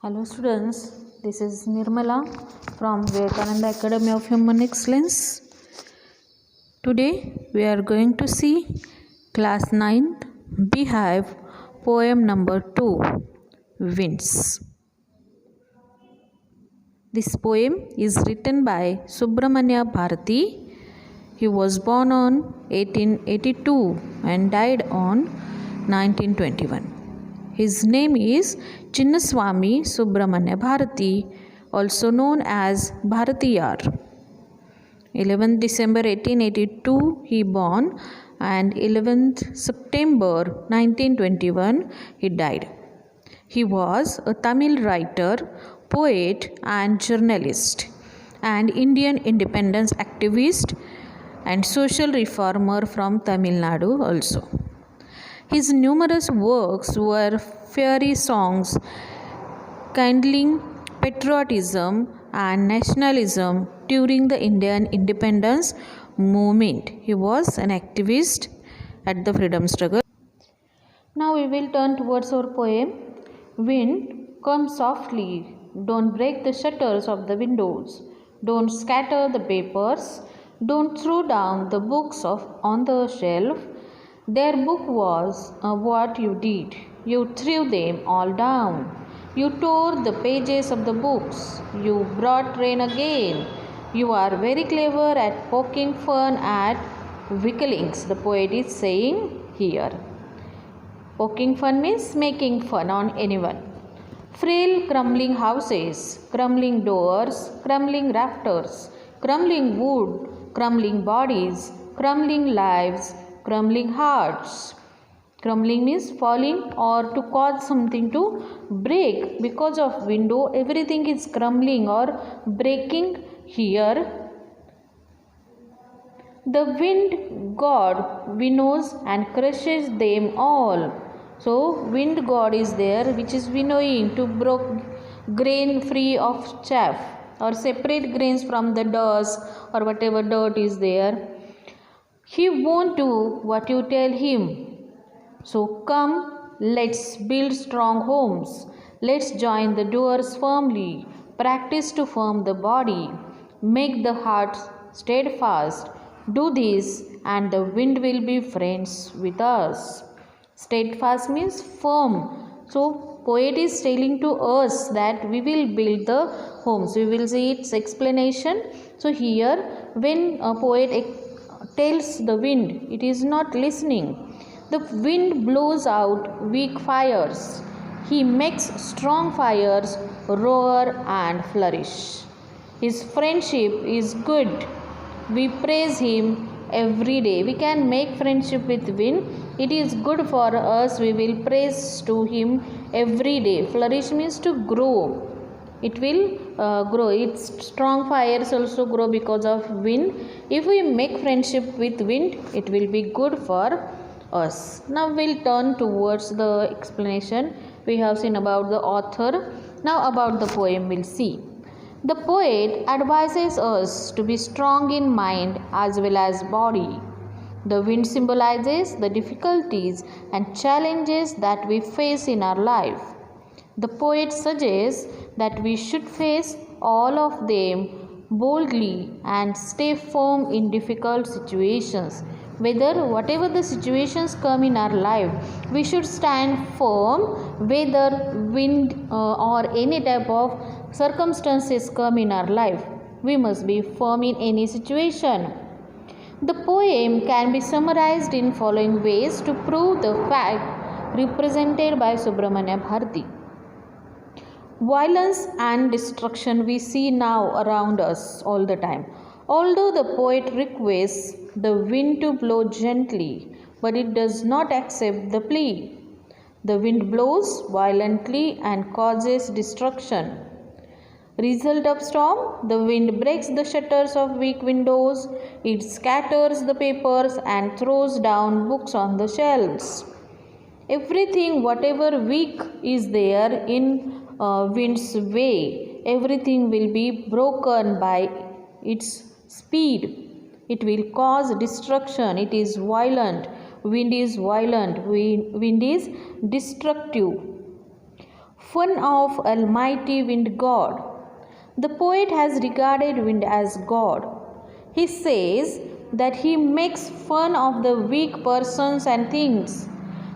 Hello students, this is Nirmala from Vivekananda Academy of Human Excellence. Today we are going to see class 9th Beehive poem number 2 Winds. This poem is written by Subramanya Bharati. He was born on 1882 and died on 1921. His name is Chinnaswamy Subramanya Bharati, also known as Bharatiyar. 11th December 1882 he born and 11th September 1921 he died. He was a Tamil writer, poet and journalist, and Indian independence activist and social reformer from Tamil Nadu also. His numerous works were fairy songs kindling patriotism and nationalism during the Indian independence movement. He was an activist at the freedom struggle. Now we will turn towards our poem. Wind, come softly, don't break the shutters of the windows, don't scatter the papers, don't throw down the books on the shelf. Their book was what you did. You threw them all down. You tore the pages of the books. You brought rain again. You are very clever at poking fun at weaklings, the poet is saying here. Poking fun means making fun on anyone. Frail crumbling houses, crumbling doors, crumbling rafters, crumbling wood, crumbling bodies, crumbling lives, crumbling hearts. Crumbling means falling or to cause something to break. Because of window, everything is crumbling or breaking here. The wind god winnows and crushes them all. So, wind god is there which is winnowing to break grain free of chaff or separate grains from the dust or whatever dirt is there. He won't do what you tell him. So come, let's build strong homes. Let's join the doors firmly. Practice to firm the body. Make the heart steadfast. Do this and the wind will be friends with us. Steadfast means firm. So poet is telling to us that we will build the homes. We will see its explanation. So here when a poet tells the wind, it is not listening. The wind blows out weak fires. He makes strong fires roar and flourish. His friendship is good. We praise him every day. We can make friendship with wind. It is good for us. We will praise to him every day. Flourish means to grow. It will grow. Its strong fires also grow because of wind. If we make friendship with wind, it will be good for us. Now we'll turn towards the explanation. We have seen about the author. Now about the poem we'll see. The poet advises us to be strong in mind as well as body. The wind symbolizes the difficulties and challenges that we face in our life. The poet suggests that we should face all of them boldly and stay firm in difficult situations. Whatever the situations come in our life, we should stand firm. Whether wind or any type of circumstances come in our life, we must be firm in any situation. The poem can be summarized in following ways to prove the fact represented by Subramanya Bharati. Violence and destruction we see now around us all the time. Although the poet requests the wind to blow gently, but it does not accept the plea. The wind blows violently and causes destruction. Result of storm: the wind breaks the shutters of weak windows, it scatters the papers and throws down books on the shelves. Everything, whatever weak is there in wind's way, everything will be broken by its speed. It will cause destruction. It is violent. Wind is violent. Wind is destructive. fun of Almighty Wind God. The poet has regarded wind as God. He says that he makes fun of the weak persons and things.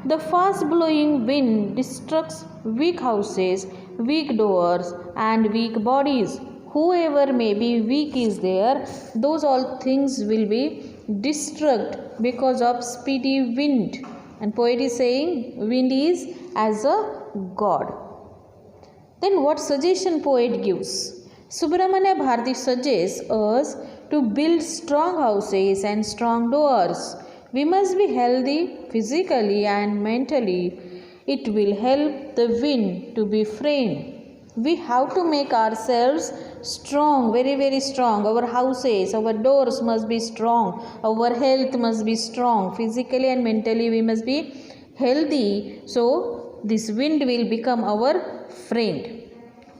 The fast blowing wind destructs weak houses, weak doors, and weak bodies. Whoever may be weak is there, those all things will be destroyed because of speedy wind. And poet is saying wind is as a god. Then what suggestion poet gives? Subramanya Bharati suggests us to build strong houses and strong doors. We must be healthy physically and mentally. It will help the wind to be friend. We have to make ourselves strong, very, very strong. Our houses, our doors must be strong. Our health must be strong. Physically and mentally we must be healthy. So this wind will become our friend.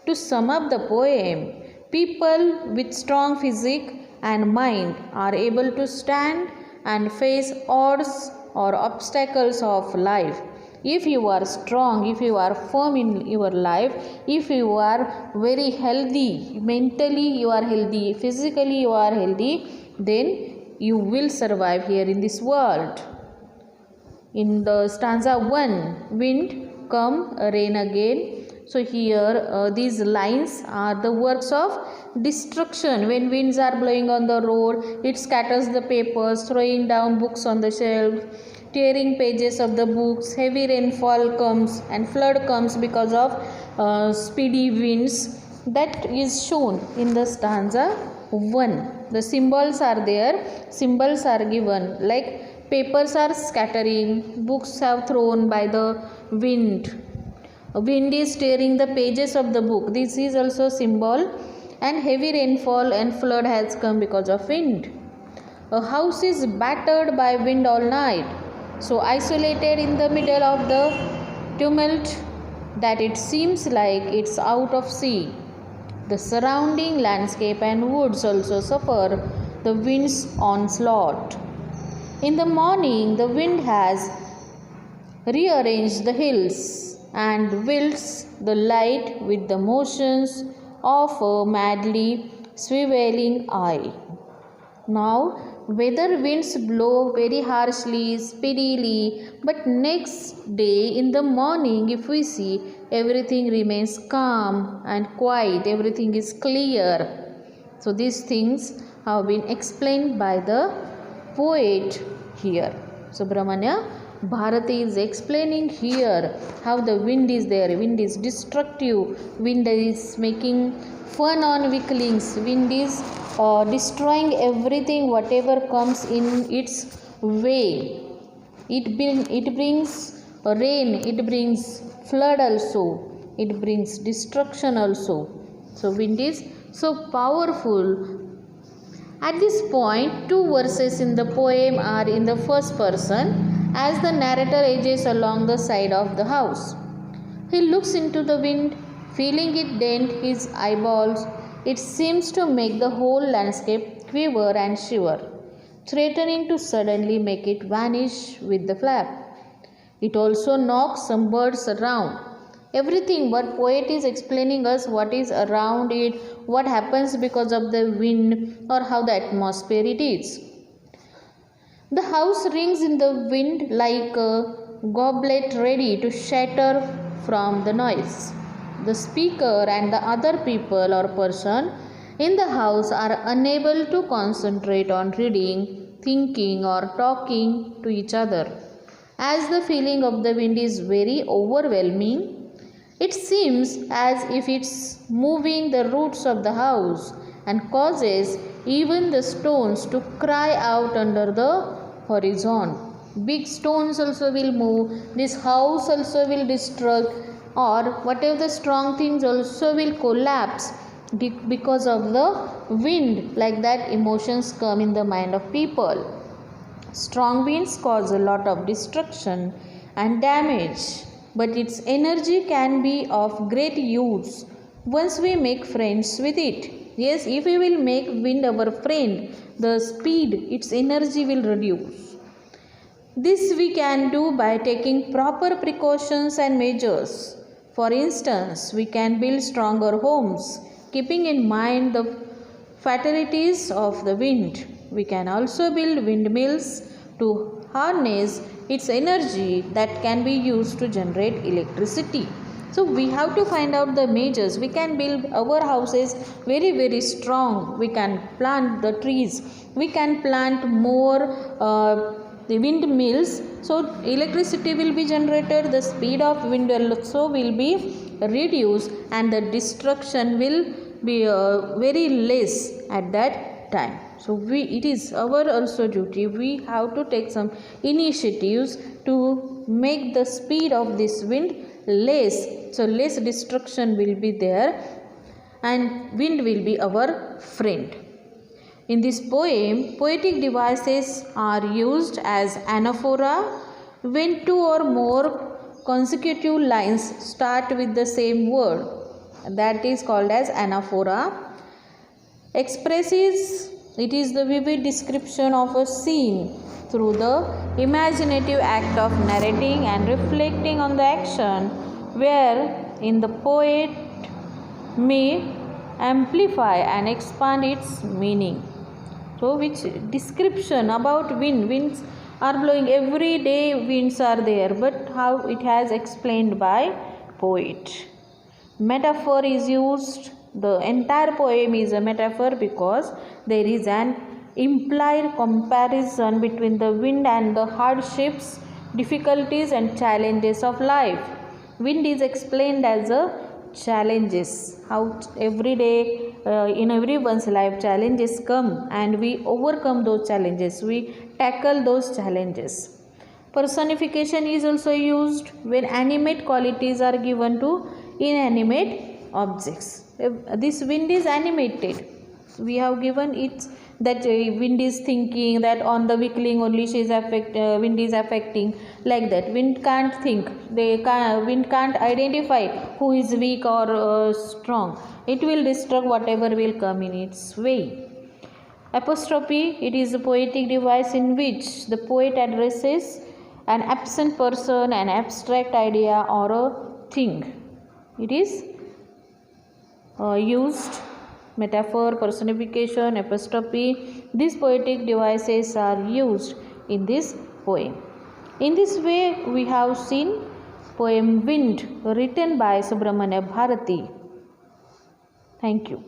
To sum up the poem, people with strong physique and mind are able to stand and face odds or obstacles of life. If you are strong, if you are firm in your life, if you are very healthy, mentally you are healthy, physically you are healthy, then you will survive here in this world. In the stanza 1, wind come, rain again. So here these lines are the works of destruction. When winds are blowing on the road, it scatters the papers, throwing down books on the shelf, tearing pages of the books. Heavy rainfall comes and flood comes because of speedy winds. That is shown in the stanza 1. The symbols are there, symbols are given, like papers are scattering, books have thrown by the wind. Wind is tearing the pages of the book. This is also symbol. And heavy rainfall and flood has come because of wind. A house is battered by wind all night. So isolated in the middle of the tumult that it seems like it's out of sea. The surrounding landscape and woods also suffer the wind's onslaught. In the morning, the wind has rearranged the hills and wilts the light with the motions of a madly swiveling eye. Now, whether winds blow very harshly, speedily, but next day in the morning, if we see, everything remains calm and quiet, everything is clear. So, these things have been explained by the poet here. Subramanya Bharati is explaining here how the wind is there. Wind is destructive. Wind is making fun on weaklings. Wind is destroying everything, whatever comes in its way. It brings rain. It brings flood also. It brings destruction also. So wind is so powerful. At this point, 2 verses in the poem are in the first person, as the narrator edges along the side of the house. He looks into the wind, feeling it dent his eyeballs. It seems to make the whole landscape quiver and shiver, threatening to suddenly make it vanish with the flap. It also knocks some birds around. Everything what poet is explaining us, what is around it, what happens because of the wind, or how the atmosphere it is. The house rings in the wind like a goblet ready to shatter from the noise. The speaker and the other people or person in the house are unable to concentrate on reading, thinking, or talking to each other. As the feeling of the wind is very overwhelming, it seems as if it's moving the roots of the house and causes even the stones to cry out under the horizon. Big stones also will move, this house also will destruct, or whatever the strong things also will collapse because of the wind. Like that, emotions come in the mind of people. Strong winds cause a lot of destruction and damage, but its energy can be of great use once we make friends with it. Yes, if we will make wind our friend, the speed, its energy will reduce. This we can do by taking proper precautions and measures. For instance, we can build stronger homes, keeping in mind the fatalities of the wind. We can also build windmills to harness its energy that can be used to generate electricity. So we have to find out the measures. We can build our houses very strong. We can plant the trees. We can plant more the windmills. So electricity will be generated. The speed of wind also will be reduced, and the destruction will be very less at that time. So it is our also duty. We have to take some initiatives to make the speed of this wind less, so less destruction will be there, and wind will be our friend. In this poem, poetic devices are used as anaphora when two or more consecutive lines start with the same word. That is called as anaphora. Expresses, it is the vivid description of a scene through the imaginative act of narrating and reflecting on the action, where in the poet may amplify and expand its meaning. So which description about winds are blowing every day, winds are there, but how it has explained by poet. Metaphor is used. The entire poem is a metaphor because there is an implied comparison between the wind and the hardships, difficulties and challenges of life. Wind is explained as a challenges, how every day in everyone's life challenges come and we overcome those challenges, we tackle those challenges. Personification is also used when animate qualities are given to inanimate objects. This wind is animated. We have given it that wind is thinking, that on the weakling only wind is affecting, like that. Wind can't think. Wind can't identify who is weak or strong. It will destroy whatever will come in its way. Apostrophe, it is a poetic device in which the poet addresses an absent person, an abstract idea or a thing. It is used. Metaphor, personification, apostrophe, these poetic devices are used in this poem. In this way, we have seen poem Wind written by Subramanya Bharati. Thank you.